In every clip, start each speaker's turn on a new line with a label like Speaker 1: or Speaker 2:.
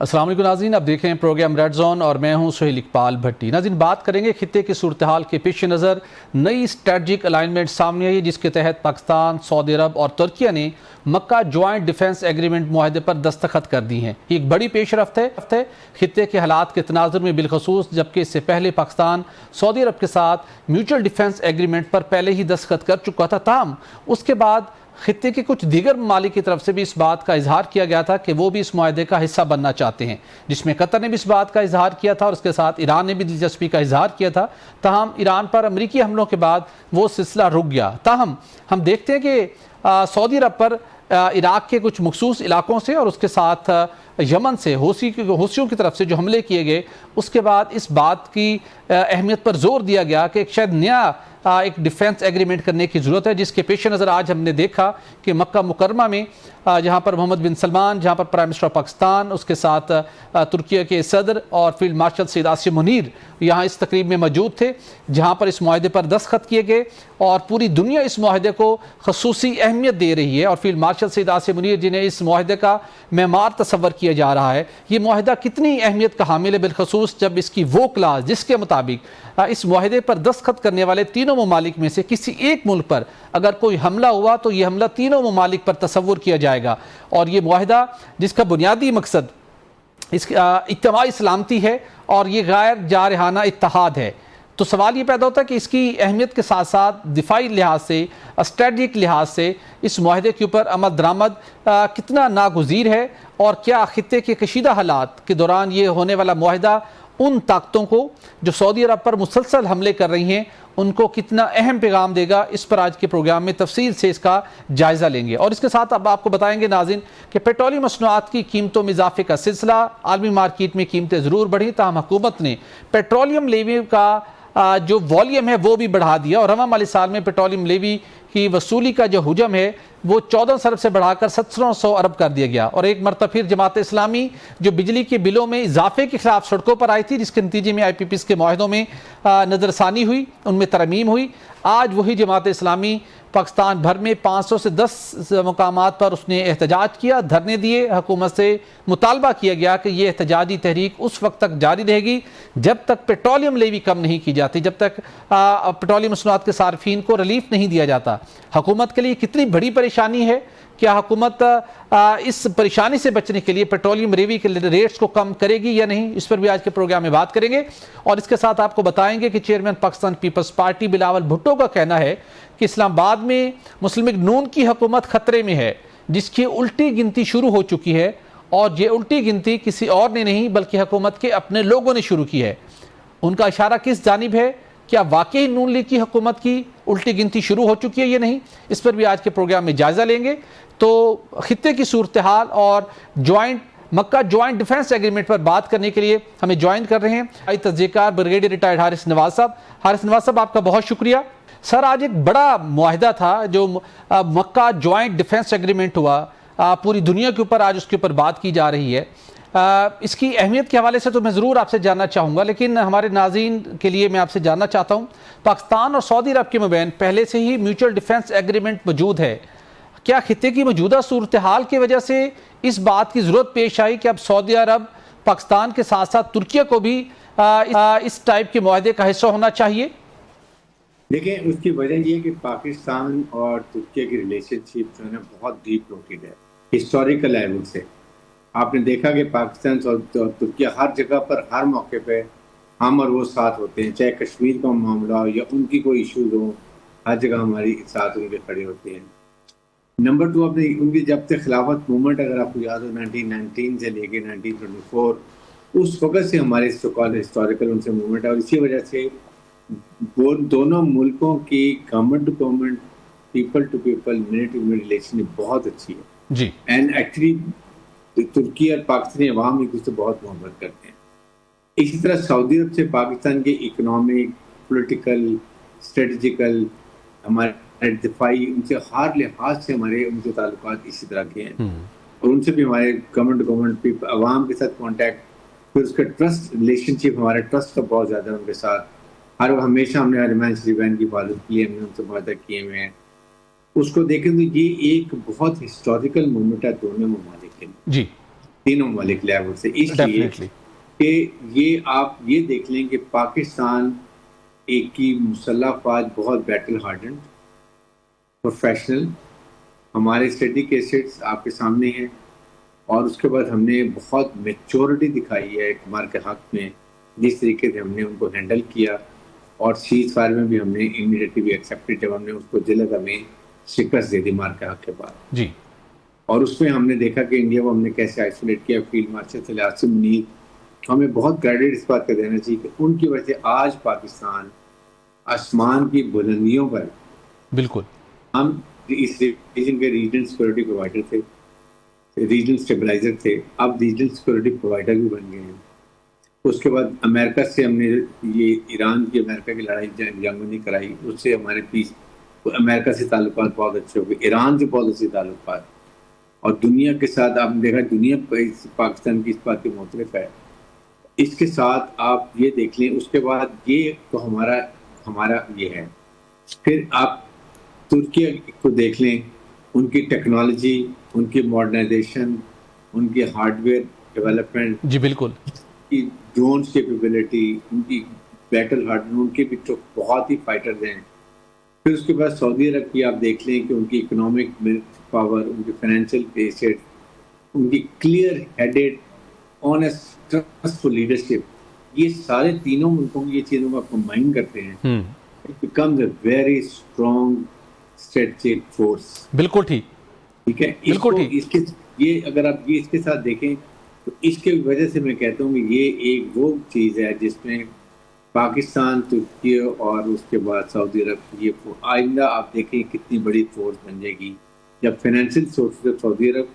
Speaker 1: السلام علیکم ناظرین، آپ دیکھ رہے ہیں پروگرام ریڈ زون اور میں ہوں سہیل اقبال بھٹی۔ ناظرین، بات کریں گے خطے کی صورتحال کے پیش نظر نئی اسٹریٹجک الائنمنٹ سامنے آئی ہے، جس کے تحت پاکستان، سعودی عرب اور ترکیہ نے مکہ جوائنٹ ڈیفنس ایگریمنٹ معاہدے پر دستخط کر دی ہیں۔ یہ ایک بڑی پیش رفت ہے خطے کے حالات کے تناظر میں، بالخصوص جبکہ اس سے پہلے پاکستان سعودی عرب کے ساتھ میوچل ڈیفنس ایگریمنٹ پر پہلے ہی دستخط کر چکا تھا۔ تاہم اس کے بعد خطے کے کچھ دیگر ممالک کی طرف سے بھی اس بات کا اظہار کیا گیا تھا کہ وہ بھی اس معاہدے کا حصہ بننا چاہتے ہیں، جس میں قطر نے بھی اس بات کا اظہار کیا تھا اور اس کے ساتھ ایران نے بھی دلچسپی کا اظہار کیا تھا۔ تاہم ایران پر امریکی حملوں کے بعد وہ سلسلہ رک گیا۔ تاہم ہم دیکھتے ہیں کہ سعودی عرب پر عراق کے کچھ مخصوص علاقوں سے اور اس کے ساتھ یمن سے حوثیوں کی طرف سے جو حملے کیے گئے، اس کے بعد اس بات کی اہمیت پر زور دیا گیا کہ ایک شاید نیا ایک ڈیفنس ایگریمنٹ کرنے کی ضرورت ہے، جس کے پیش نظر آج ہم نے دیکھا کہ مکہ مکرمہ میں جہاں پر محمد بن سلمان، جہاں پر پرائم منسٹر پاکستان، اس کے ساتھ ترکیہ کے صدر اور فیلڈ مارشل سید عاصم منیر یہاں اس تقریب میں موجود تھے، جہاں پر اس معاہدے پر دستخط کیے گئے اور پوری دنیا اس معاہدے کو خصوصی اہمیت دے رہی ہے۔ اور فیلڈ مارشل سید عاصم منیر، جنہیں اس معاہدے کا معمار تصور کیا جا رہا ہے، یہ معاہدہ کتنی اہمیت کا حامل ہے، بالخصوص جب اس کی وہ کلاس جس کے مطابق اس معاہدے پر دستخط کرنے والے تینوں ممالک میں سے کسی ایک ملک پر اگر کوئی حملہ ہوا تو یہ حملہ تینوں ممالک پر تصور کیا جائے گا۔ اور یہ معاہدہ جس کا بنیادی مقصد اس اجتماعی سلامتی ہے اور یہ غیر جارحانہ اتحاد ہے، تو سوال یہ پیدا ہوتا ہے کہ اس کی اہمیت کے ساتھ ساتھ دفاعی لحاظ سے، اسٹریٹجک لحاظ سے اس معاہدے کے اوپر عمل درآمد کتنا ناگزیر ہے، اور کیا خطے کے کشیدہ حالات کے دوران یہ ہونے والا معاہدہ ان طاقتوں کو جو سعودی عرب پر مسلسل حملے کر رہی ہیں ان کو کتنا اہم پیغام دے گا۔ اس پر آج کے پروگرام میں تفصیل سے اس کا جائزہ لیں گے، اور اس کے ساتھ اب آپ کو بتائیں گے ناظرین کہ پیٹرولیم مصنوعات کی قیمتوں میں اضافے کا سلسلہ، عالمی مارکیٹ میں قیمتیں ضرور بڑھی، تاہم حکومت نے پیٹرولیم لیوی کا جو والیوم ہے وہ بھی بڑھا دیا، اور رواں مالی سال میں پیٹرولیم لیوی کی وصولی کا جو حجم ہے وہ 1400 ارب سے بڑھا کر 1700 ارب کر دیا گیا۔ اور ایک مرتبہ پھر جماعت اسلامی جو بجلی کے بلوں میں اضافے کے خلاف سڑکوں پر آئی تھی، جس کے نتیجے میں آئی پی پی ایس کے معاہدوں میں نظر ثانی ہوئی، ان میں ترمیم ہوئی، آج وہی جماعت اسلامی پاکستان بھر میں 500 سے 10 مقامات پر اس نے احتجاج کیا، دھرنے دیے، حکومت سے مطالبہ کیا گیا کہ یہ احتجاجی تحریک اس وقت تک جاری رہے گی جب تک پیٹرولیم لیوی کم نہیں کی جاتی، جب تک پیٹرولیم مصنوعات کے صارفین کو ریلیف نہیں دیا جاتا۔ حکومت کے لیے کتنی بڑی پریشانی ہے، کیا حکومت اس پریشانی سے بچنے کے لیے پیٹرولیم لیوی کے ریٹس کو کم کرے گی یا نہیں، اس پر بھی آج کے پروگرام میں بات کریں گے۔ اور اس کے ساتھ آپ کو بتائیں گے کہ chairman Pakistan Peoples Party Bilawal Bhutto کا کہنا ہے کہ اسلام آباد میں مسلم لیگ نون کی حکومت خطرے میں ہے، جس کی الٹی گنتی شروع ہو چکی ہے، اور یہ الٹی گنتی کسی اور نے نہیں بلکہ حکومت کے اپنے لوگوں نے شروع کی ہے۔ ان کا اشارہ کس جانب ہے؟ کیا واقعی نون لیگ کی حکومت کی الٹی گنتی شروع ہو چکی ہے یا نہیں؟ اس پر بھی آج کے پروگرام میں جائزہ لیں گے۔ تو خطے کی صورتحال اور مکہ جوائنٹ ڈیفنس ایگریمنٹ پر بات کرنے کے لیے ہمیں جوائن کر رہے ہیں تجزیہ کار بریگیڈیئر ریٹائرڈ حارث نواز صاحب۔ حارث نواز صاحب، آپ کا بہت شکریہ۔ سر، آج ایک بڑا معاہدہ تھا جو مکہ جوائنٹ ڈیفنس ایگریمنٹ ہوا، پوری دنیا کے اوپر آج اس کے اوپر بات کی جا رہی ہے۔ اس کی اہمیت کے حوالے سے تو میں ضرور آپ سے جاننا چاہوں گا، لیکن ہمارے ناظرین کے لیے میں آپ سے جاننا چاہتا ہوں، پاکستان اور سعودی عرب کے مابین پہلے سے ہی میوچل ڈیفنس ایگریمنٹ موجود ہے، کیا خطے کی موجودہ صورتحال کی وجہ سے اس بات کی ضرورت پیش آئی کہ اب سعودی عرب پاکستان کے ساتھ ساتھ ترکیہ کو بھی اس ٹائپ کے معاہدے کا حصہ ہونا چاہیے؟
Speaker 2: دیکھیں، اس کی وجہ یہ کہ پاکستان اور ترکیہ کی ریلیشن شپ جو ہے نا بہت ڈیپ روٹڈ ہے ہسٹوریکل لیول سے۔ آپ نے دیکھا کہ پاکستان اور ترکیہ ہر جگہ پر ہر موقع پہ ہم اور وہ ساتھ ہوتے ہیں، چاہے کشمیر کا معاملہ ہو یا ان کی کوئی ایشوز ہو، ہر جگہ ہماری ساتھ ان کے کھڑے ہوتے ہیں۔ نمبر 2، اپنے ان کی جب سے خلافت موومنٹ اگر آپ کو یاد ہو 1919 سے لے کے 1924، اس وقت سے ہمارے ہسٹوریکل ان سے موومنٹ ہے، اور اسی وجہ سے دونوں ملکوں کی government to government, people to people, minute to minute relation بہت اچھی ہے
Speaker 1: جی۔
Speaker 2: اینڈ ایکچولی ترکی اور پاکستانی عوام ایک دوسرے سے بہت محبت کرتے ہیں۔ اسی طرح سعودی عرب سے پاکستان کے اکنامک، پولیٹیکل، اسٹریٹجیکل، ہمارے دفاعی، ان سے ہر لحاظ سے ہمارے ان کے تعلقات اسی طرح کے ہیں، اور ان سے بھی ہمارے گورنمنٹ ٹو گورنمنٹ عوام کے ساتھ کانٹیکٹ، پھر اس کا ٹرسٹ ریلیشن شپ، ہمارا ٹرسٹ کا بہت زیادہ ہے ان کے ساتھ۔ ہمیشہ ہم نے حرمین شریفین کی حفاظت کی ہے، ہم نے ان سے معاہدہ کیے ہوئے ہیں۔ اس کو دیکھیں تو یہ ایک بہت ہسٹوریکل موومنٹ ہے دونوں ممالک کے لیے۔
Speaker 1: جی،
Speaker 2: تینوں ممالک لیول سے، اس لیے
Speaker 1: ڈیفینیٹلی
Speaker 2: کہ یہ آپ یہ دیکھ لیں کہ پاکستان ایک کی مسلح افواج بہت بیٹل ہارڈنڈ پروفیشنل، ہمارے اسٹریٹجک ایسٹس آپ کے سامنے ہیں، اور اس کے بعد ہم نے بہت میچورٹی دکھائی ہے ہمارے کے حق میں، جس طریقے سے ہم نے ان کو ہینڈل کیا، اور سیز فائر میں بھی ہم نے امیڈیٹلی بھی ایکسیپٹڈ جب ہم نے اس کو جلد میں شکست دے دی مار کے حق کے بعد،
Speaker 1: جی
Speaker 2: اور اس میں ہم نے دیکھا کہ انڈیا کو ہم نے کیسے آئسولیٹ کیا. فیلڈ مارشل صلی عاصم منیر، ہمیں بہت کریڈٹ اس بات کا دینا چاہیے کہ ان کی وجہ سے آج پاکستان آسمان کی بلندیوں پر،
Speaker 1: بالکل
Speaker 2: ہم اس ریجن کے ریجنل سیکورٹی پرووائڈر تھے، ریجنل اسٹیبلائزر تھے، اب ریجنل سیکورٹی پرووائڈر بھی بن گئے ہیں. اس کے بعد امریکہ سے ہم نے یہ ایران کی امریکہ کی لڑائی جنگ نہیں کرائی، اس سے ہمارے پیس امریکہ سے تعلقات بہت اچھے ہو گئے، ایران سے بہت اچھے تعلقات، اور دنیا کے ساتھ آپ نے دیکھا دنیا پاکستان کی اس بات کی معترف ہے. اس کے ساتھ آپ یہ دیکھ لیں، اس کے بعد یہ تو ہمارا یہ ہے. پھر آپ ترکیہ کو دیکھ لیں، ان کی ٹیکنالوجی، ان کی ماڈرنائزیشن، ان کی ہارڈ ویئر ڈیولپمنٹ،
Speaker 1: جی بالکل
Speaker 2: کی ڈرونز کیپیبلٹی، ان کی بیٹل ہارڈ، ان کے بھی تو بہت ہی فائٹرز ہیں. پھر اس کے بعد سعودی عرب کی آپ دیکھ لیں کہ ان کی اکنامک پاور، ان کی فائنینشیل ایسٹ، ان کی کلیئر ہیڈڈ آنیسٹ ٹرسٹفل لیڈرشپ، یہ سارے تینوں ملکوں کی یہ چیزوں کو آپ کمبائن کرتے ہیں، it becomes a very strong strategic force.
Speaker 1: بالکل ٹھیک
Speaker 2: ٹھیک ہے،
Speaker 1: بالکل ٹھیک
Speaker 2: اس کے یہ اگر آپ یہ اس کے ساتھ دیکھیں تو اس کی وجہ سے میں کہتا ہوں کہ یہ ایک وہ چیز ہے جس میں پاکستان، ترکی اور اس کے بعد سعودی عرب، یہ آئندہ آپ دیکھیں کتنی بڑی فورس بن جائے گی جب فائنینشیل سورسز آف سعودی عرب،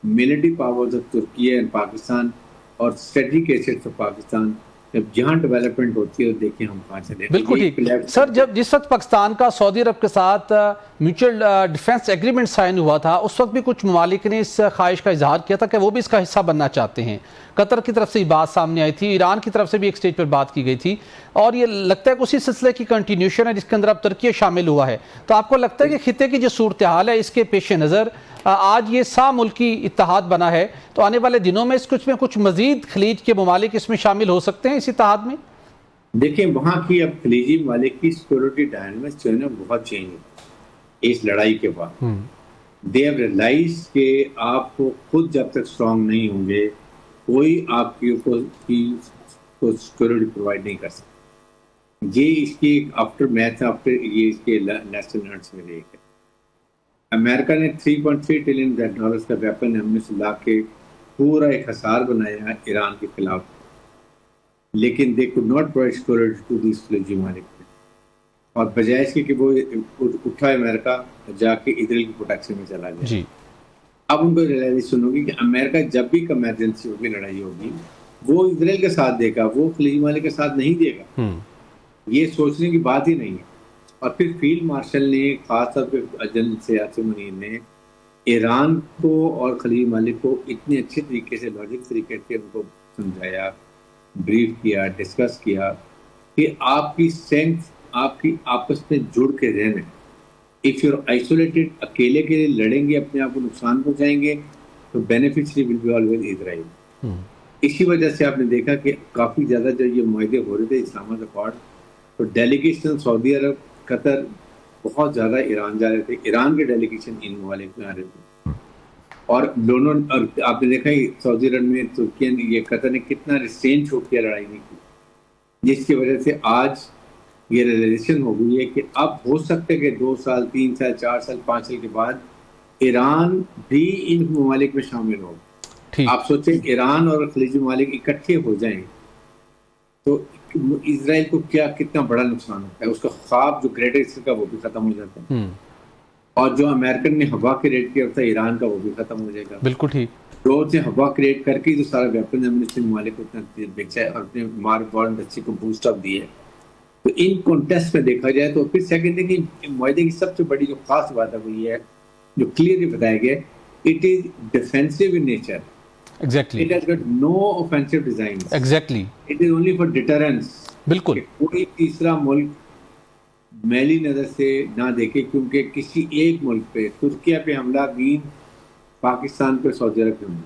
Speaker 2: ملٹری پاورز آف ترکی اینڈ پاکستان، اور اسٹریٹجک ایسٹس آف پاکستان، جب جہاں ڈیولپمنٹ ہوتی ہے تو دیکھیں ہم کہاں چلے.
Speaker 1: بالکل ٹھیک سر. جس وقت پاکستان کا سعودی عرب کے ساتھ میوچل ڈیفنس ایگریمنٹ سائن ہوا تھا، اس وقت بھی کچھ ممالک نے اس خواہش کا اظہار کیا تھا کہ وہ بھی اس کا حصہ بننا چاہتے ہیں. قطر کی طرف سے یہ بات سامنے آئی تھی، ایران کی طرف سے بھی ایک سٹیج پر بات کی گئی تھی، اور یہ لگتا ہے کہ اسی سلسلے کی کنٹینیوشن ہے جس کے اندر اب ترکیہ شامل ہوا ہے. تو آپ کو لگتا ہے کہ خطے کی جو صورتحال ہے اس کے پیش نظر آج یہ ساملکی اتحاد بنا ہے، تو آنے والے دنوں میں کچھ مزید خلیج کے ممالک اس میں شامل ہو سکتے ہیں اس اتحاد میں؟
Speaker 2: دیکھیں وہاں کی اب خلیجی ممالک کی سیکورٹی ڈائنامکس جو ہے نا بہت چینج ہے اس لڑائی کے بعد. دے ہیو ریئلائز کہ آپ کو خود جب تک اسٹرانگ نہیں ہوں گے کوئی آپ کی سیکورٹی پرووائڈ نہیں کر سکتا. یہ اس کی آفٹر میتھ آفٹر یہ اس کے نیشنل لرنس میں ایک ہے. امریکہ نے 3.3 ٹریلین ڈالرز کا ویپن ہم میں سے لا کے پورا ایک حصار بنایا ایران کے خلاف، لیکن they could not provide security to these خلیجی ممالک میں، اور بجائے اس کے کہ وہ اٹھا امریکہ جا کے اسرائیل کی پروٹیکشن میں چلا گیا.
Speaker 1: جی
Speaker 2: اب ان کو ریئلائزیشن ہوگی کہ امریکہ جب بھی ایمرجنسی ہوگی، لڑائی ہوگی، وہ اسرائیل کے ساتھ دے گا، وہ خلیجی ممالک کے ساتھ نہیں دے گا. یہ سوچنے کی بات ہی نہیں ہے. اور پھر فیلڈ مارشل نے خاص طور پہ جنرل عاصم منیر نے ایران کو اور خلیجی ممالک کو اتنے اچھے طریقے سے لاجک طریقے سے ان کو سمجھایا، بریف کیا، ڈسکس کیا کہ آپ کی اسٹرینتھ آپ کی آپس میں جڑ کے رہنا. اف یو آر آئسولیٹڈ، اکیلے کے لیے لڑیں گے، اپنے آپ کو نقصان پہنچائیں گے، تو بینیفیشری ول بی آلویز اسرائیل. اسی وجہ سے آپ نے دیکھا کہ کافی زیادہ جب یہ معاہدے ہو رہے تھے اسلام آباد اکارڈ، تو ڈیلیگیشن سعودی عرب، قطر بہت زیادہ ایران جا رہے تھے، ایران کے ڈیلیگیشن ان ممالک میں آ رہے تھے. اور دونوں، اور آپ نے دیکھا ہی سعودی عرب میں ترکی نے، یہ قطر نے کتنا ریسٹرین چھوڑ کیا، لڑائی نہیں کی، جس کی وجہ سے آج یہ ریئلائزیشن ہو گئی ہے کہ اب ہو سکتا ہے کہ 2 سال 3 سال 4 سال 5 سال کے بعد ایران بھی ان ممالک میں شامل ہو. آپ سوچیں ایران اور خلیجی ممالک اکٹھے ہو جائیں تو اسرائیل کو کتنا بڑا نقصان ہوتا ہے. اس کا خواب جو گریٹر اسرائیل کا وہ بھی ختم ہو جاتا ہے، اور جو امریکن نے ہوا کریٹ کیا تھا ایران کا وہ بھی ختم ہو جائے گا.
Speaker 1: بالکل ٹھیک.
Speaker 2: روز سے ہوا کریٹ کر کے جو سارا ویپن ایمونیشن ممالک کو اتنا بیچا ہے اور اپنے مار وار انڈسٹری کو بوسٹ اپ دی ہے. تو ان کانٹیسٹ میں دیکھا جائے تو پھر سیکنڈ تھنگ معاہدے کی سب سے بڑی جو خاص بات ہے وہ یہ ہے جو کلیئرلی بتایا گیا، it is defensive in nature.
Speaker 1: Exactly.
Speaker 2: It has got no offensive designs.
Speaker 1: Exactly.
Speaker 2: It is only for deterrence.
Speaker 1: بالکل.
Speaker 2: کہ کوئی تیسرا ملک میلی نظر سے نہ دیکھے، کیونکہ کسی ایک ملک پہ، ترکیہ پہ حملہ، پاکستان پہ، سعودی عرب پہ حملہ،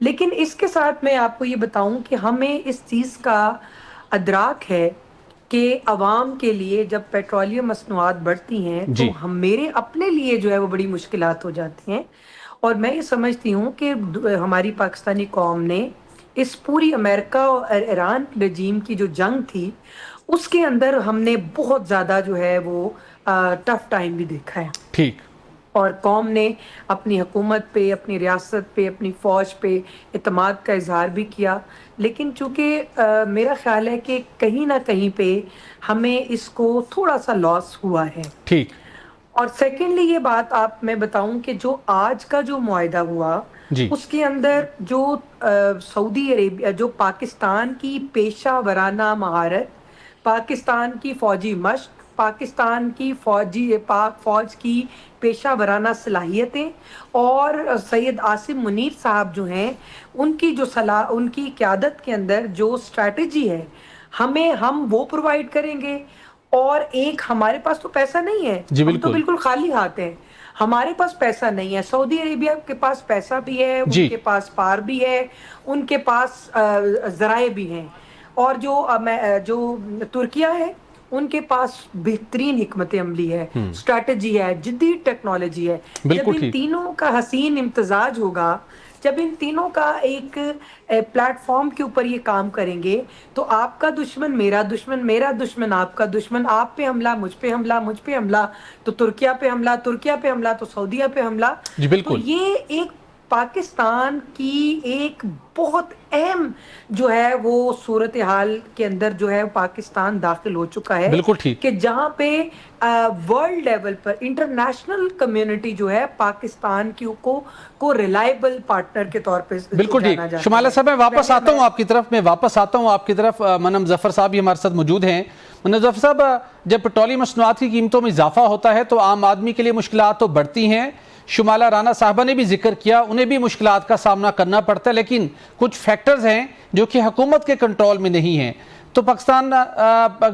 Speaker 3: لیکن اس کے ساتھ میں آپ کو یہ بتاؤں کہ ہمیں اس چیز کا ادراک ہے کہ عوام کے لیے جب پیٹرولیم مصنوعات بڑھتی ہیں تو
Speaker 1: جی
Speaker 3: میرے اپنے لیے جو ہے وہ بڑی مشکلات ہو جاتی ہیں. اور میں یہ سمجھتی ہوں کہ ہماری پاکستانی قوم نے اس پوری امریکہ اور ایران رجیم کی جو جنگ تھی اس کے اندر ہم نے بہت زیادہ جو ہے وہ ٹف ٹائم بھی دیکھا ہے.
Speaker 1: ٹھیک.
Speaker 3: اور قوم نے اپنی حکومت پہ، اپنی ریاست پہ، اپنی فوج پہ اعتماد کا اظہار بھی کیا. لیکن چونکہ میرا خیال ہے کہ کہیں نہ کہیں پہ ہمیں اس کو تھوڑا سا لاس ہوا ہے.
Speaker 1: ٹھیک.
Speaker 3: اور سیکنڈلی یہ بات آپ میں بتاؤں کہ جو آج کا جو معاہدہ ہوا
Speaker 1: جی
Speaker 3: اس کے اندر جو سعودی عربیہ، جو پاکستان کی پیشہ ورانہ مہارت، پاکستان کی فوجی مشق، پاکستان کی پاک فوج کی پیشہ ورانہ صلاحیتیں اور سید عاصم منیر صاحب جو ہیں ان کی جو ان کی قیادت کے اندر جو اسٹریٹجی ہے ہم وہ پرووائڈ کریں گے. اور ایک ہمارے پاس تو پیسہ نہیں ہے،
Speaker 1: جی
Speaker 3: ہم تو
Speaker 1: بالکل.
Speaker 3: بالکل خالی ہاتھ ہیں. ہمارے پاس پیسہ نہیں ہے، سعودی عربیہ کے پاس پیسہ بھی ہے، ان
Speaker 1: جی
Speaker 3: کے پاس پار بھی ہے، ان کے پاس ذرائع بھی ہیں. اور جو ترکیہ ہے ان کے پاس بہترین حکمت عملی ہے، اسٹریٹجی ہے، جدید ٹیکنالوجی ہے. جب
Speaker 1: بالکل
Speaker 3: ان
Speaker 1: ٹھیک.
Speaker 3: تینوں کا حسین امتزاج ہوگا، جب ان تینوں کا ایک پلیٹ فارم کے اوپر یہ کام کریں گے تو آپ کا دشمن میرا دشمن، میرا دشمن آپ کا دشمن، آپ پہ حملہ، مجھ پہ حملہ، مجھ پہ حملہ تو ترکیہ پہ حملہ، ترکیہ پہ حملہ تو سعودیہ پہ حملہ.
Speaker 1: جی
Speaker 3: تو
Speaker 1: بالکل.
Speaker 3: یہ ایک پاکستان کی ایک بہت اہم جو ہے وہ صورتحال کے اندر جو ہے پاکستان داخل ہو چکا ہے
Speaker 1: بالکل ٹھیک.
Speaker 3: کہ جہاں پہ ورلڈ لیول پر انٹرنیشنل کمیونٹی جو ہے پاکستان کو ریلائبل پارٹنر کے طور پہ
Speaker 1: بالکل ٹھیک.
Speaker 3: جانا جاتا ہے.
Speaker 1: شمالہ صاحب میں واپس آتا ہوں آپ کی طرف. منم ظفر صاحب بھی ہمارے ساتھ موجود ہیں. منم ظفر صاحب، جب پیٹرولیم مصنوعات کی قیمتوں میں اضافہ ہوتا ہے تو عام آدمی کے لیے مشکلات تو بڑھتی ہیں. شمالہ رانا صاحبہ نے بھی ذکر کیا، انہیں بھی مشکلات کا سامنا کرنا پڑتا ہے، لیکن کچھ فیکٹرز ہیں جو کہ حکومت کے کنٹرول میں نہیں ہیں. تو پاکستان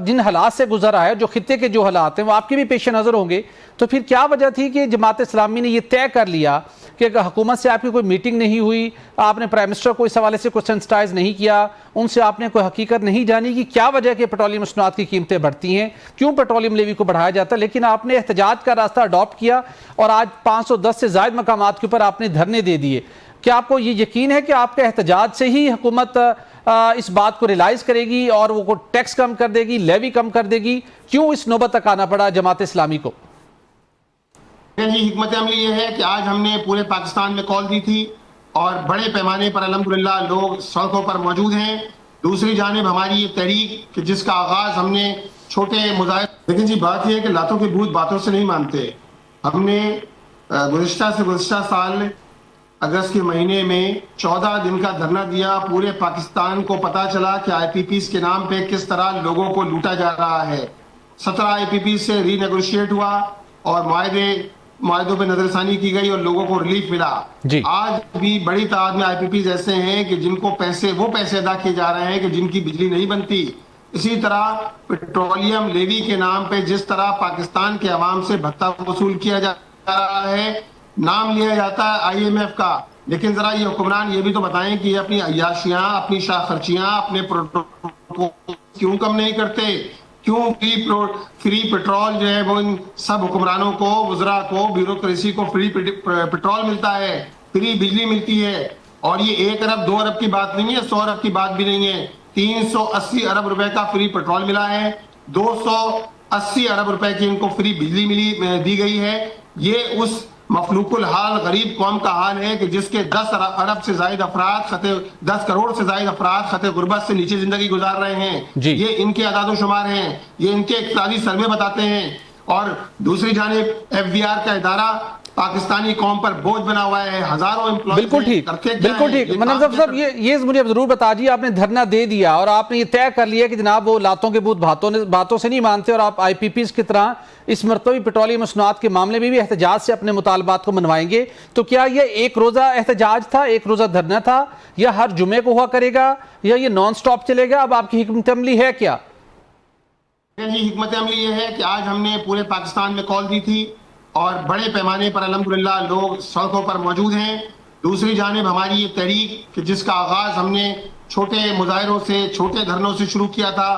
Speaker 1: جن حالات سے گزرا ہے، جو خطے کے جو حالات ہیں وہ آپ کے بھی پیش نظر ہوں گے، تو پھر کیا وجہ تھی کہ جماعت اسلامی نے یہ طے کر لیا کہ حکومت سے آپ کی کوئی میٹنگ نہیں ہوئی، آپ نے پرائم منسٹر کو اس حوالے سے کوئی سینسٹائز نہیں کیا، ان سے آپ نے کوئی حقیقت نہیں جانی کہ کیا وجہ ہے کہ پیٹرولیم مصنوعات کی قیمتیں بڑھتی ہیں، کیوں پیٹرولیم لیوی کو بڑھایا جاتا ہے، لیکن آپ نے احتجاج کا راستہ اڈاپٹ کیا اور آج 510 سے زائد مقامات کے اوپر آپ نے دھرنے دے دیے. کیا آپ کو یہ یقین ہے کہ آپ کے احتجاج سے ہی حکومت اس بات کو ریلائز کرے گی اور وہ ٹیکس کم کر دے گی، لیوی کم کر دے گی؟ کیوں اس نوبت تک آنا پڑا جماعت اسلامی کو؟
Speaker 4: جی، حکمت عملی یہ ہے کہ آج ہم نے پورے پاکستان میں کال دی تھی اور بڑے پیمانے پر الحمدللہ لوگ سڑکوں پر موجود ہیں. دوسری جانب ہماری یہ تحریک کہ جس کا آغاز ہم نے چھوٹے مظاہرے، لیکن جی بات یہ ہے کہ لاتوں کے بھوت باتوں سے نہیں مانتے. ہم نے گزشتہ سال اگست کے مہینے میں 14 دن کا دھرنا دیا. پورے پاکستان کو پتا چلا کہ آئی پی پیز کے نام پہ کس طرح لوگوں کو لوٹا جا رہا ہے. 17 آئی پی پیز سے ری نیگوشیٹ ہوا اور معاہدوں پہ نظر ثانی کی گئی اور لوگوں کو ریلیف ملا. آج بھی بڑی تعداد میں آئی پی پیز ایسے ہیں کہ جن کو وہ پیسے ادا کیے جا رہے ہیں کہ جن کی بجلی نہیں بنتی. اسی طرح پیٹرولیم لیوی کے نام پہ جس طرح پاکستان کے عوام سے بھتہ وصول کیا جا رہا ہے، نام لیا جاتا ہے آئی ایم ایف کا، لیکن ذرا یہ حکمران یہ بھی تو بتائیں کہ یہ اپنی عیاشیاں، اپنی شاہ خرچیاں، اپنے پروٹوکول کیوں کم نہیں کرتے؟ کیوں فری پیٹرول جو ہے وہ ان سب حکمرانوں کو، وزراء کو، بیوروکریسی کو فری پیٹرول ملتا ہے، فری بجلی ملتی ہے؟ اور یہ 1 ارب 2 ارب کی بات نہیں ہے، 100 ارب کی بات بھی نہیں ہے. 380 ارب روپے کا فری پیٹرول ملا ہے، 280 ارب روپے کی ان کو فری بجلی دی گئی ہے. یہ اس مفلوق الحال غریب قوم کا حال ہے کہ جس کے 10 ارب سے زائد افراد 10 کروڑ سے زائد افراد خطے غربت سے نیچے زندگی گزار رہے ہیں. یہ ان کے اعداد و شمار ہیں، یہ ان کے اقتصادی سروے بتاتے ہیں. اور دوسری جانب ایف بی آر کا ادارہ پاکستانی قوم پر بوجھ بنا ہوا ہے، ہزاروں امپلائیز.
Speaker 1: بالکل ٹھیک. منم ظفر صاحب، یہ مجھے ضرور بتا دیجیے، آپ نے دھرنا دے دیا اور آپ نے یہ طے کر لیا کہ جناب وہ لاتوں کے بوت باتوں سے نہیں مانتے اور آپ آئی پی پیز کی طرح اس مرتبہ پیٹرولیم مصنوعات کے معاملے میں بھی احتجاج سے اپنے مطالبات کو منوائیں گے. تو کیا یہ ایک روزہ احتجاج تھا، ایک روزہ دھرنا تھا، یا ہر جمعے کو ہوا کرے گا، یا یہ نان سٹاپ چلے گا؟ اب آپ کی حکمت عملی ہے کیا؟
Speaker 4: جی، حکمت عملی یہ ہے کہ آج ہم نے پورے پاکستان میں کال دی تھی اور بڑے پیمانے پر الحمدللہ لوگ سڑکوں پر موجود ہیں. دوسری جانب ہماری یہ تحریک کہ جس کا آغاز ہم نے چھوٹے مظاہروں سے، چھوٹے دھرنوں سے شروع کیا تھا،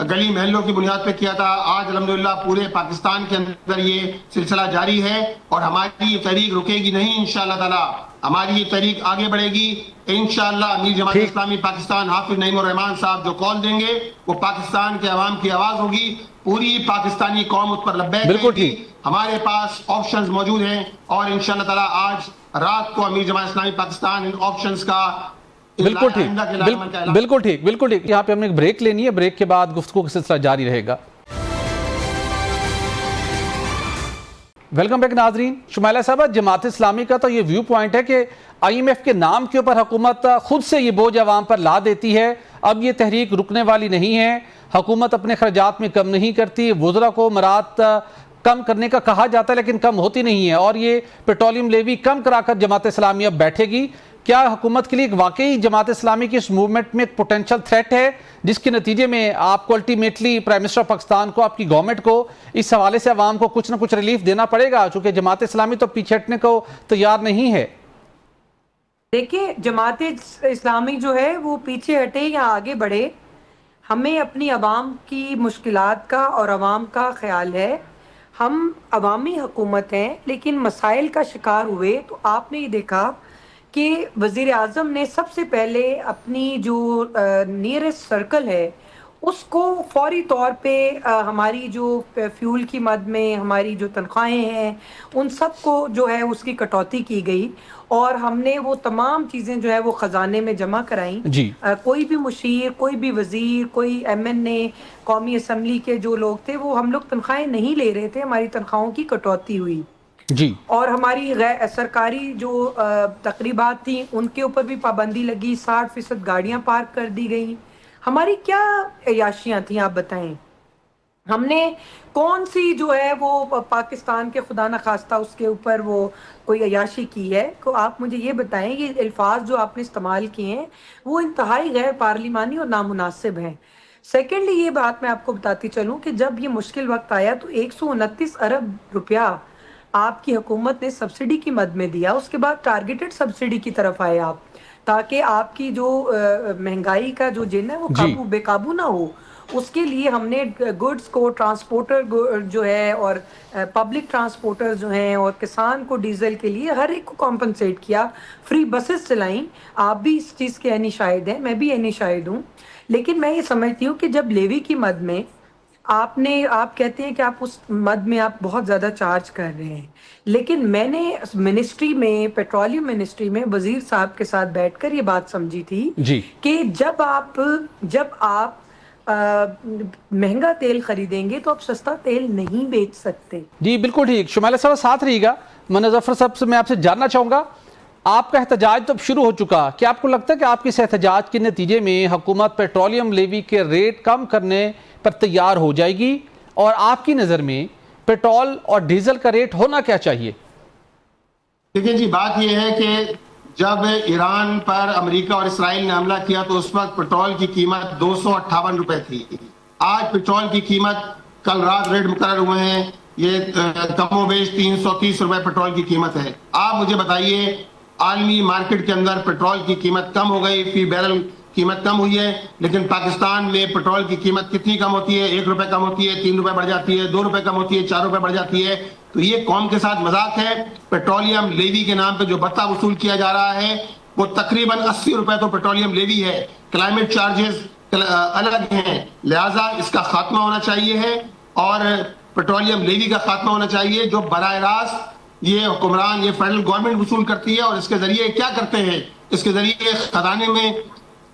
Speaker 4: گلی محلوں کی بنیاد پہ کیا تھا، آج الحمدللہ پورے پاکستان کے اندر یہ سلسلہ جاری ہے اور ہماری یہ تحریک رکے گی نہیں انشاءاللہ تعالی. ہماری یہ تحریک آگے بڑھے گی انشاءاللہ. امیر جماعت اسلامی پاکستان حافظ نعیم الرحمان صاحب جو کال دیں گے وہ پاکستان کے عوام کی آواز ہوگی، پوری پاکستانی قوم اس پر لبیک کہے گی. ہمارے پاس آپشنز موجود ہیں اور انشاءاللہ تعالی آج رات کو امیر جماعت اسلامی پاکستان ان آپشنز کا
Speaker 1: بالکل ٹھیک. یہاں پہ ہم نے ایک بریک لینی ہے، بریک کے بعد گفتگو کا سلسلہ جاری رہے گا. ویلکم بیک ناظرین. شمائلہ صاحبہ، جماعت اسلامی کا تو یہ ویو پوائنٹ ہے کہ آئی ایم ایف کے نام کے اوپر حکومت خود سے یہ بوجھ عوام پر لا دیتی ہے. اب یہ تحریک رکنے والی نہیں ہے، حکومت اپنے خرچات میں کم نہیں کرتی، وزراء کو مراد کم کرنے کا کہا جاتا ہے لیکن کم ہوتی نہیں ہے، اور یہ پیٹرولیم لیوی کم کرا کر جماعت اسلامی اب بیٹھے گی. کیا حکومت کے لیے واقعی جماعت اسلامی کی اس موومنٹ میں ایک پوٹینشل تھریٹ ہے جس کے نتیجے میں آپ کو الٹیمیٹلی پرائم منسٹر پاکستان کو، آپ کی گورنمنٹ کو اس حوالے سے عوام کو کچھ نہ کچھ ریلیف دینا پڑے گا، چونکہ جماعت اسلامی تو پیچھے ہٹنے کو تیار نہیں ہے؟
Speaker 3: دیکھیں، جماعت اسلامی جو ہے وہ پیچھے ہٹے یا آگے بڑھے، ہمیں اپنی عوام کی مشکلات کا اور عوام کا خیال ہے. ہم عوامی حکومت ہیں لیکن مسائل کا شکار ہوئے تو آپ نے یہ دیکھا کہ وزیر اعظم نے سب سے پہلے اپنی جو نیئرسٹ سرکل ہے اس کو فوری طور پہ ہماری جو فیول کی مد میں ہماری جو تنخواہیں ہیں ان سب کو جو ہے اس کی کٹوتی کی گئی اور ہم نے وہ تمام چیزیں جو ہے وہ خزانے میں جمع کرائیں.
Speaker 1: جی.
Speaker 3: کوئی بھی مشیر، کوئی بھی وزیر، کوئی ایم این اے، قومی اسمبلی کے جو لوگ تھے وہ ہم لوگ تنخواہیں نہیں لے رہے تھے، ہماری تنخواہوں کی کٹوتی ہوئی.
Speaker 1: جی. اور
Speaker 3: ہماری غیر سرکاری جو تقریبات تھیں ان کے اوپر بھی پابندی لگی، 60% گاڑیاں پارک کر دی گئیں. ہماری کیا عیاشیاں تھیں آپ بتائیں؟ ہم نے کون سی جو ہے وہ پاکستان کے خدا نخواستہ اس کے اوپر وہ کوئی عیاشی کی ہے؟ تو آپ مجھے یہ بتائیں، یہ الفاظ جو آپ نے استعمال کیے ہیں وہ انتہائی غیر پارلیمانی اور نامناسب ہیں. سیکنڈلی یہ بات میں آپ کو بتاتی چلوں کہ جب یہ مشکل وقت آیا تو 129 ارب روپیہ آپ کی حکومت نے سبسڈی کی مد میں دیا، اس کے بعد ٹارگیٹڈ سبسڈی کی طرف آئے آپ، تاکہ آپ کی جو مہنگائی کا جو جن ہے وہ بے قابو نہ ہو. اس کے لیے ہم نے گڈز کو، ٹرانسپورٹر جو ہے اور پبلک ٹرانسپورٹر جو ہیں اور کسان کو ڈیزل کے لیے ہر ایک کو کمپنسیٹ کیا، فری بسز چلائیں. آپ بھی اس چیز کے عینی شاہد ہیں، میں بھی عینی شاہد ہوں. لیکن میں یہ سمجھتی ہوں کہ جب لیوی کی مد میں آپ کہتے ہیں کہ آپ اس مد میں آپ بہت زیادہ چارج کر رہے ہیں، لیکن میں نے منسٹری میں، پیٹرولیم منسٹری میں وزیر صاحب کے ساتھ بیٹھ کر یہ بات سمجھی تھی کہ جب آپ مہنگا تیل خریدیں گے تو آپ سستا تیل نہیں بیچ سکتے.
Speaker 1: جی بالکل ٹھیک. شمائلہ صاحب ساتھ رہیے گا. منیر ظفر صاحب سے میں آپ سے جاننا چاہوں گا، آپ کا احتجاج تو اب شروع ہو چکا، کیا آپ کو لگتا ہے کہ آپ کے اس احتجاج کے نتیجے میں حکومت پیٹرولیم لیوی کے ریٹ کم کرنے پر تیار ہو جائے گی؟ اور آپ کی نظر میں پیٹرول اور ڈیزل کا ریٹ ہونا کیا چاہیے؟
Speaker 4: دیکھیں جی، بات یہ ہے کہ جب ایران پر امریکہ اور اسرائیل نے حملہ کیا تو اس وقت پیٹرول کی قیمت 258 روپے تھی. آج پیٹرول کی قیمت، کل رات ریٹ مقرر ہوئے ہیں، یہ کم و بیش 330 روپے پیٹرول کی قیمت ہے. آپ مجھے بتائیے، عالمی مارکیٹ کے اندر پیٹرول کی قیمت کم ہو گئی، فی بیرل قیمت کم ہوئی ہے، لیکن پاکستان میں پیٹرول کی قیمت کتنی کم ہوتی ہے؟ 1 روپے کم ہوتی ہے، 3 روپے بڑھ جاتی ہے، 2 روپے کم ہوتی ہے، 4 روپے بڑھ جاتی ہے. تو یہ قوم کے ساتھ مذاق ہے. پیٹرولیم لیوی کے نام پہ جو بھتہ وصول کیا جا رہا ہے وہ تقریباً 80 روپے تو پیٹرولیم لیوی ہے. کلائمیٹ چارجز الگ ہیں، لہٰذا اس کا خاتمہ ہونا چاہیے ہے اور پیٹرولیم لیوی کا خاتمہ ہونا چاہیے جو براہ راست یہ حکمران، یہ فیڈرل گورنمنٹ وصول کرتی ہے. اور اس کے ذریعے کیا کرتے ہیں؟ اس کے ذریعے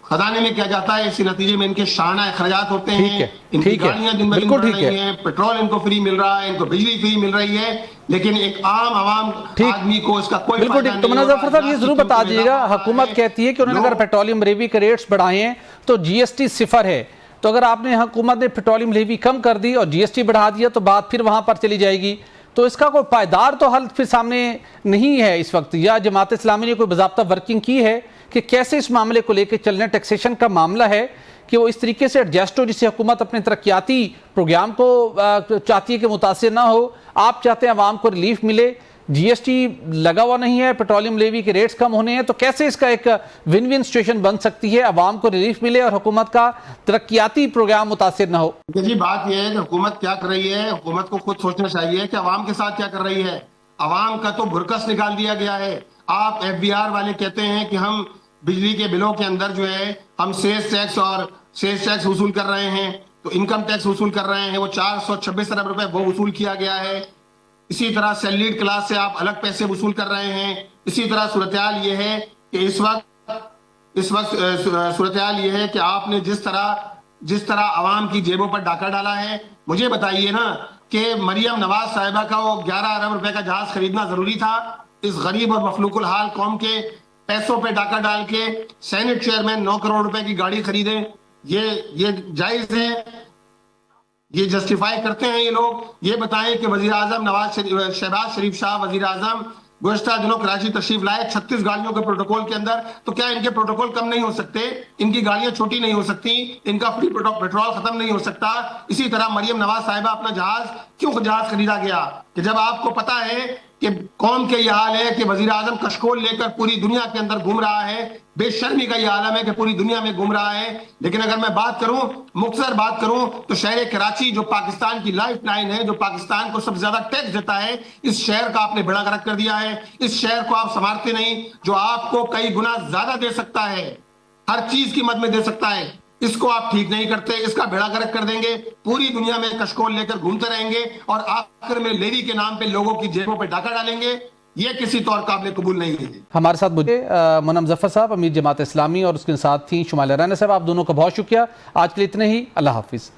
Speaker 4: خزانے میں کیا جاتا ہے، اس نتیجے میں ان کے شانہ اخراجات ہوتے ہیں، ان کی گاڑیاں دن بہ دن بڑھ رہی ہیں، پیٹرول ان کو فری مل رہا ہے، ان کو بجلی فری مل رہی ہے، لیکن ایک عام عوام آدمی کو اس کا کوئی فائدہ نہیں.
Speaker 1: تو منیر ظفر صاحب یہ ضرور بتا دیجیے گا، حکومت کہتی ہے کہ انہوں نے اگر پیٹرولیم لیوی کے ریٹس بڑھائے ہیں تو جی ایس ٹی 0 ہے، تو اگر آپ نے حکومت نے پیٹرولیم لیوی کم کر دی اور جی ایس ٹی بڑھا دیا تو بات پھر وہاں پر چلی جائے گی. تو اس کا کوئی پائیدار تو حل پھر سامنے نہیں ہے اس وقت، یا جماعت اسلامی نے کوئی باضابطہ ورکنگ کی ہے کہ کیسے اس معاملے کو لے کے چلنے؟ ٹیکسیشن کا معاملہ ہے کہ وہ اس طریقے سے ایڈجسٹ ہو جس سے حکومت اپنے ترقیاتی پروگرام کو چاہتی ہے کہ متاثر نہ ہو، آپ چاہتے ہیں عوام کو ریلیف ملے، جی ایس ٹی لگا ہوا نہیں ہے, پیٹرولیم لیوی کے ریٹس کم ہونے ہیں, تو کیسے اس کا ایک ون ون سچویشن بن سکتی ہے, عوام کو ریلیف ملے اور حکومت کا ترقیاتی پروگرام متاثر نہ ہو؟
Speaker 4: جی بات یہ ہے کہ حکومت کیا کر رہی ہے, حکومت کو خود سوچنا چاہیے کہ عوام کے ساتھ کیا کر رہی ہے. عوام کا تو بھرکس نکال دیا گیا ہے. آپ ایف بی آر والے کہتے ہیں کہ ہم بجلی کے بلوں کے اندر جو ہے ہم سیلز ٹیکس وصول کر رہے ہیں, تو انکم ٹیکس وصول کر رہے ہیں, وہ 426 ارب روپے وہ وصول کیا گیا ہے. اسی طرح سیلریڈ کلاس سے آپ الگ پیسے وصول کر رہے ہیں. اسی طرح صورتحال یہ ہے کہ اس وقت صورتحال یہ ہے کہ آپ نے جس طرح عوام کی جیبوں پر ڈاکہ ڈالا ہے. مجھے بتائیے نا کہ مریم نواز صاحبہ کا وہ 11 ارب روپے کا جہاز خریدنا ضروری تھا اس غریب اور مفلوق الحال قوم کے پیسوں پہ ڈاکہ ڈال کے سینٹ چیئرمین 9 کروڑ روپے کی گاڑی خریدیں؟ یہ جائز ہے؟ یہ جسٹیفائی کرتے ہیں یہ لوگ؟ یہ بتائیں کہ وزیر اعظم شہباز شریف شاہ وزیر اعظم گزشتہ دنوں کراچی تشریف لائے 36 گاڑیوں کے پروٹوکول کے اندر, تو کیا ان کے پروٹوکول کم نہیں ہو سکتے؟ ان کی گاڑیاں چھوٹی نہیں ہو سکتی؟ ان کا فری پیٹرول ختم نہیں ہو سکتا؟ اسی طرح مریم نواز صاحبہ اپنا کیوں جہاز خریدا گیا کہ جب آپ کو پتا ہے کہ قوم کے یہ حال ہے کہ وزیر اعظم کشکول لے کر پوری دنیا کے اندر گھوم رہا ہے, بے شرمی کا یہ عالم ہے کہ پوری دنیا میں گھوم رہا ہے. لیکن اگر میں مختصر بات کروں تو شہر کراچی جو پاکستان کی لائف لائن ہے, جو پاکستان کو سب سے زیادہ ٹیکس دیتا ہے, اس شہر کا آپ نے بیڑا غرق کر دیا ہے. اس شہر کو آپ سنوارتے نہیں, جو آپ کو کئی گنا زیادہ دے سکتا ہے, ہر چیز کی مد میں دے سکتا ہے, اس کو آپ ٹھیک نہیں کرتے. اس کا بیڑا غرق کر دیں گے, پوری دنیا میں کشکول لے کر گھومتے رہیں گے اور آخر میں لیوی کے نام پہ لوگوں کی جیبوں پہ ڈاکہ ڈالیں گے. یہ کسی طور قابل قبول نہیں ہے.
Speaker 1: ہمارے ساتھ منم ظفر صاحب, امیر جماعت اسلامی, اور اس کے ساتھ تھیں شمال رانا صاحب. آپ دونوں کا بہت شکریہ. آج کے لیے اتنے ہی. اللہ حافظ.